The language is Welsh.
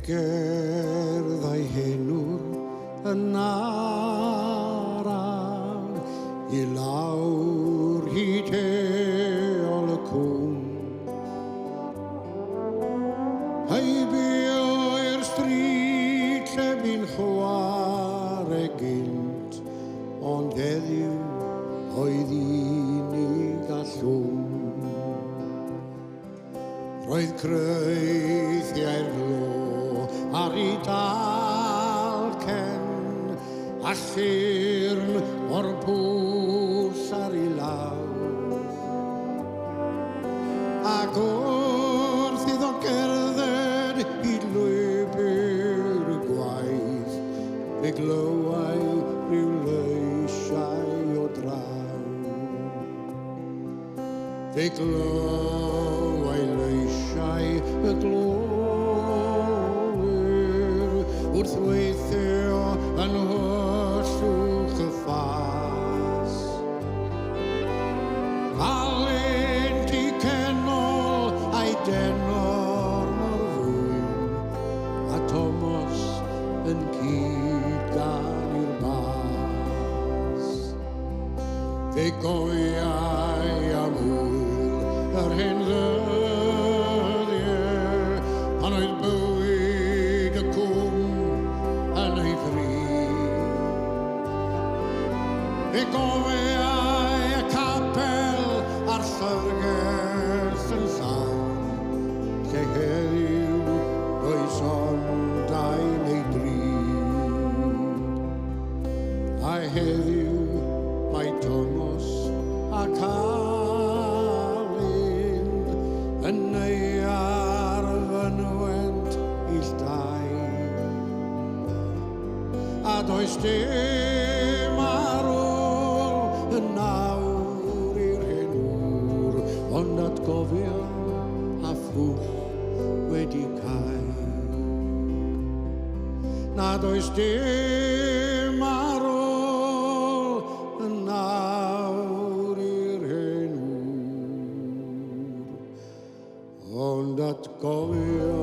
gerddau henwr yn araf I lawr hyd heol y cwm. Hei o'r stryd lle bu'n chwarae gynt, ond heddiw oedd unig a llwm. Roedd creithiau'r glo ar ei dalcen, a llyrn o'r pwll ar ei law. Ac wrth iddo gerdded I lwybr y gwaith, fe glywai rhyw leisiau o draw. Fe glywai leisiau y glowyr wrth weithio yn hollwch y ffas. Alent I cenol a'i denor mor fwyn, a Thomas yn cyd gan i'r bas. Fe goiau am hwyl yr hen ddyddiau, pan oedd bywyd y cwm yn ei ddrud. Fe gofiau y capel a'r llyfrgell yn llawn, lle heddiw oes ondau neu dri. A heddiw mae Thomas ac Alun yn neu ar fynwent illtau. A does dim ar ôl yn nawr i'r henwr, ond atgofion a ffwll wedi cael. Nad oes dim ar ôl yn nawr i'r henwr, ond atgofion